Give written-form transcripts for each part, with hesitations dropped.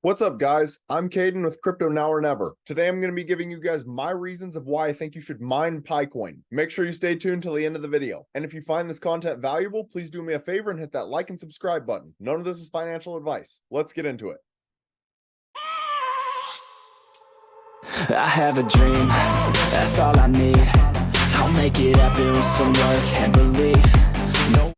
What's up, guys? I'm Caden with Crypto Now or Never. Today I'm going to be giving you guys my reasons of why I think you should mine Picoin. Make sure you stay tuned till the end of the video. And if you find this content valuable, please do me a favor and hit that like and subscribe button. None of this is financial advice. Let's get into it. I have a dream, that's all I need. I'll make it happen with some work and belief.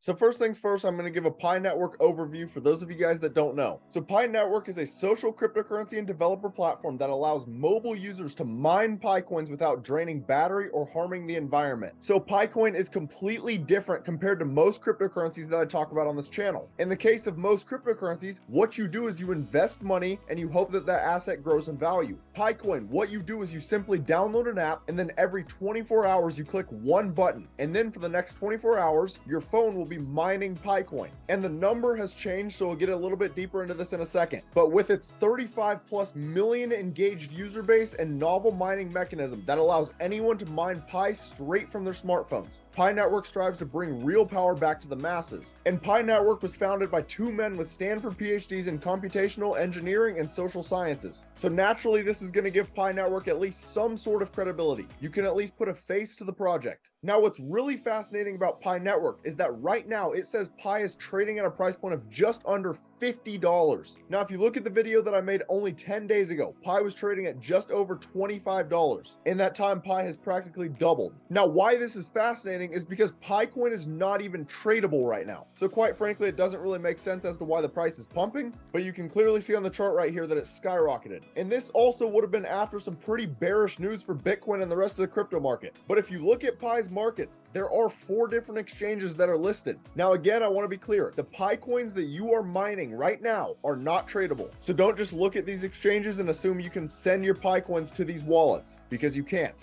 So first things first, I'm going to give a Pi Network overview for those of you guys that don't know. So Pi Network is a social cryptocurrency and developer platform that allows mobile users to mine Picoins without draining battery or harming the environment. So Picoin is completely different compared to most cryptocurrencies that I talk about on this channel. In the case of most cryptocurrencies, what you do is you invest money and you hope that that asset grows in value. Picoin, what you do is you simply download an app and then every 24 hours you click one button, and then for the next 24 hours your phone will be mining Picoin. And the number has changed, so we'll get a little bit deeper into this in a second. But with its 35+ million engaged user base and novel mining mechanism that allows anyone to mine Pi straight from their smartphones, Pi Network strives to bring real power back to the masses. And Pi Network was founded by two men with Stanford PhDs in computational engineering and social sciences. So naturally, this is going to give Pi Network at least some sort of credibility. You can at least put a face to the project. Now, what's really fascinating about Pi Network is that right now it says Pi is trading at a price point of just under $50. Now, if you look at the video that I made only 10 days ago, Pi was trading at just over $25. In that time, Pi has practically doubled. Now, why this is fascinating is because Picoin is not even tradable right now. So quite frankly, it doesn't really make sense as to why the price is pumping, but you can clearly see on the chart right here that it's skyrocketed. And this also would have been after some pretty bearish news for Bitcoin and the rest of the crypto market. But if you look at Pi's markets, there are 4 different exchanges that are listed. Now, again, I want to be clear, the Picoins that you are mining right now are not tradable. So don't just look at these exchanges and assume you can send your Picoins to these wallets, because you can't.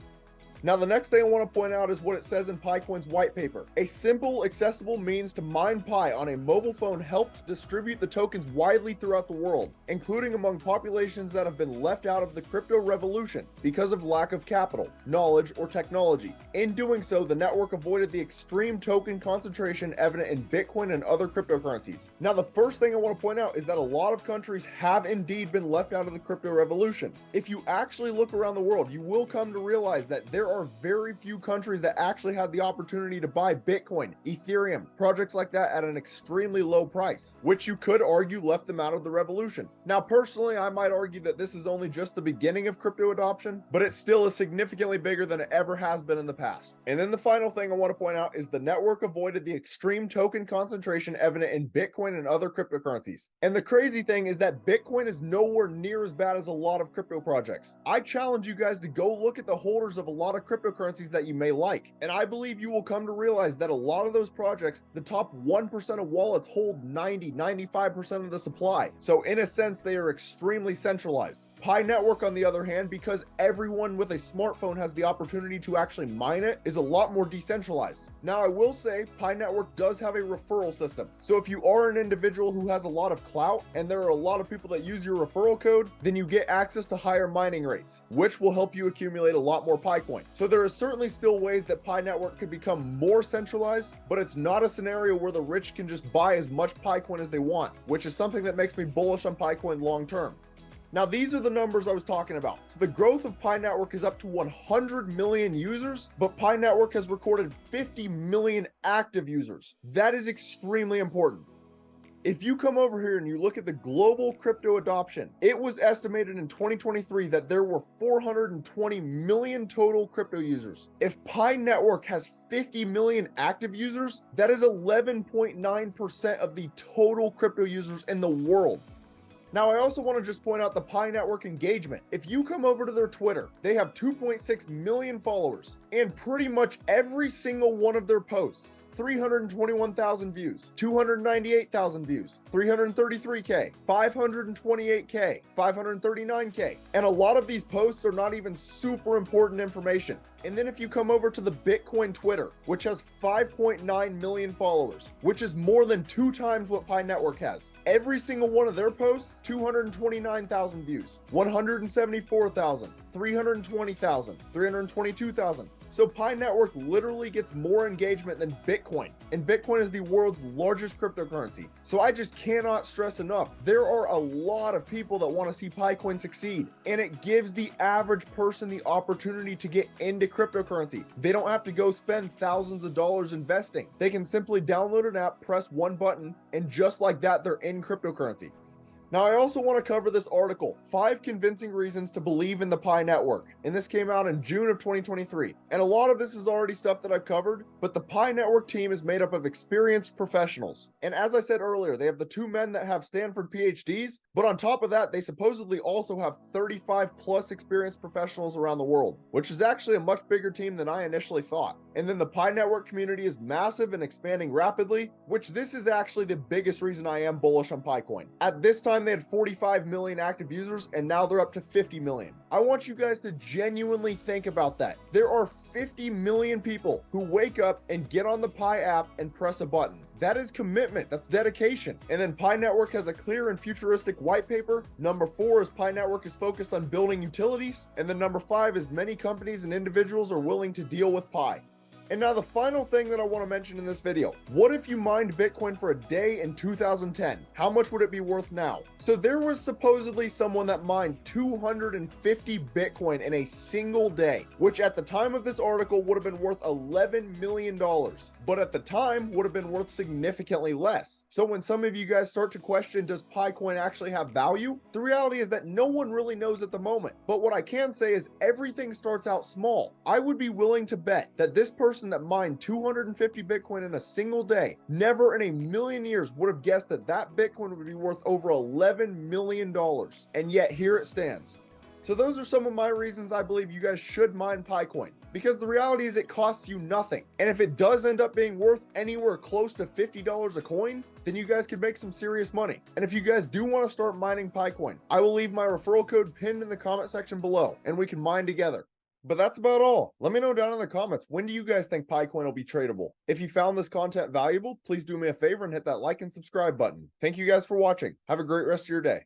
Now, the next thing I want to point out is what it says in Picoin's white paper. A simple, accessible means to mine Pi on a mobile phone helped distribute the tokens widely throughout the world, including among populations that have been left out of the crypto revolution because of lack of capital, knowledge, or technology. In doing so, the network avoided the extreme token concentration evident in Bitcoin and other cryptocurrencies. Now, the first thing I want to point out is that a lot of countries have indeed been left out of the crypto revolution. If you actually look around the world, you will come to realize that there are very few countries that actually had the opportunity to buy Bitcoin, Ethereum, projects like that at an extremely low price, which you could argue left them out of the revolution. Now, personally, I might argue that this is only just the beginning of crypto adoption, but it still is significantly bigger than it ever has been in the past. And then the final thing I want to point out is the network avoided the extreme token concentration evident in Bitcoin and other cryptocurrencies. And the crazy thing is that Bitcoin is nowhere near as bad as a lot of crypto projects. I challenge you guys to go look at the holders of a lot of cryptocurrencies that you may like, and I believe you will come to realize that a lot of those projects, the top 1% of wallets hold 90-95% of the supply. So in a sense, they are extremely centralized. Pi Network, on the other hand, because everyone with a smartphone has the opportunity to actually mine it, is a lot more decentralized. Now, I will say Pi Network does have a referral system. So if you are an individual who has a lot of clout and there are a lot of people that use your referral code, then you get access to higher mining rates, which will help you accumulate a lot more Picoin. So there are certainly still ways that Pi Network could become more centralized, but it's not a scenario where the rich can just buy as much Picoin as they want, which is something that makes me bullish on Picoin long term. Now, these are the numbers I was talking about. So the growth of Pi Network is up to 100 million users, but Pi Network has recorded 50 million active users. That is extremely important. If you come over here and you look at the global crypto adoption, it was estimated in 2023 that there were 420 million total crypto users. If Pi Network has 50 million active users, that is 11.9% of the total crypto users in the world. Now, I also want to just point out the Pi Network engagement. If you come over to their Twitter, they have 2.6 million followers, and pretty much every single one of their posts, 321,000 views, 298,000 views, 333K, 528K, 539K. And a lot of these posts are not even super important information. And then if you come over to the Bitcoin Twitter, which has 5.9 million followers, which is more than 2 times what Pi Network has. Every single one of their posts, 229,000 views, 174,000, 320,000, 322,000. So Pi Network literally gets more engagement than Bitcoin, and Bitcoin is the world's largest cryptocurrency. So I just cannot stress enough, there are a lot of people that want to see Picoin succeed, and it gives the average person the opportunity to get into cryptocurrency. They don't have to go spend thousands of dollars investing. They can simply download an app, press one button, and just like that, they're in cryptocurrency. Now, I also want to cover this article, 5 convincing reasons to believe in the Pi Network, and this came out in June of 2023. And a lot of this is already stuff that I've covered, but the Pi Network team is made up of experienced professionals. And as I said earlier, they have the 2 men that have Stanford PhDs, but on top of that, they supposedly also have 35 plus experienced professionals around the world, which is actually a much bigger team than I initially thought. And then the Pi Network community is massive and expanding rapidly, which this is actually the biggest reason I am bullish on Picoin. At this time, they had 45 million active users, and now they're up to 50 million. I want you guys to genuinely think about that. There are 50 million people who wake up and get on the Pi app and press a button. That is commitment, that's dedication. And then Pi Network has a clear and futuristic white paper. Number 4 is Pi Network is focused on building utilities. And then number 5 is many companies and individuals are willing to deal with Pi. And now the final thing that I want to mention in this video, what if you mined Bitcoin for a day in 2010? How much would it be worth now? So there was supposedly someone that mined 250 Bitcoin in a single day, which at the time of this article would have been worth $11 million. But at the time would have been worth significantly less. So when some of you guys start to question, does Picoin actually have value? The reality is that no one really knows at the moment. But what I can say is everything starts out small. I would be willing to bet that this person that mined 250 Bitcoin in a single day, never in a million years would have guessed that that Bitcoin would be worth over $11 million. And yet here it stands. So those are some of my reasons I believe you guys should mine Picoin, because the reality is it costs you nothing. And if it does end up being worth anywhere close to $50 a coin, then you guys could make some serious money. And if you guys do want to start mining Picoin, I will leave my referral code pinned in the comment section below and we can mine together. But that's about all. Let me know down in the comments, when do you guys think Picoin will be tradable? If you found this content valuable, please do me a favor and hit that like and subscribe button. Thank you guys for watching. Have a great rest of your day.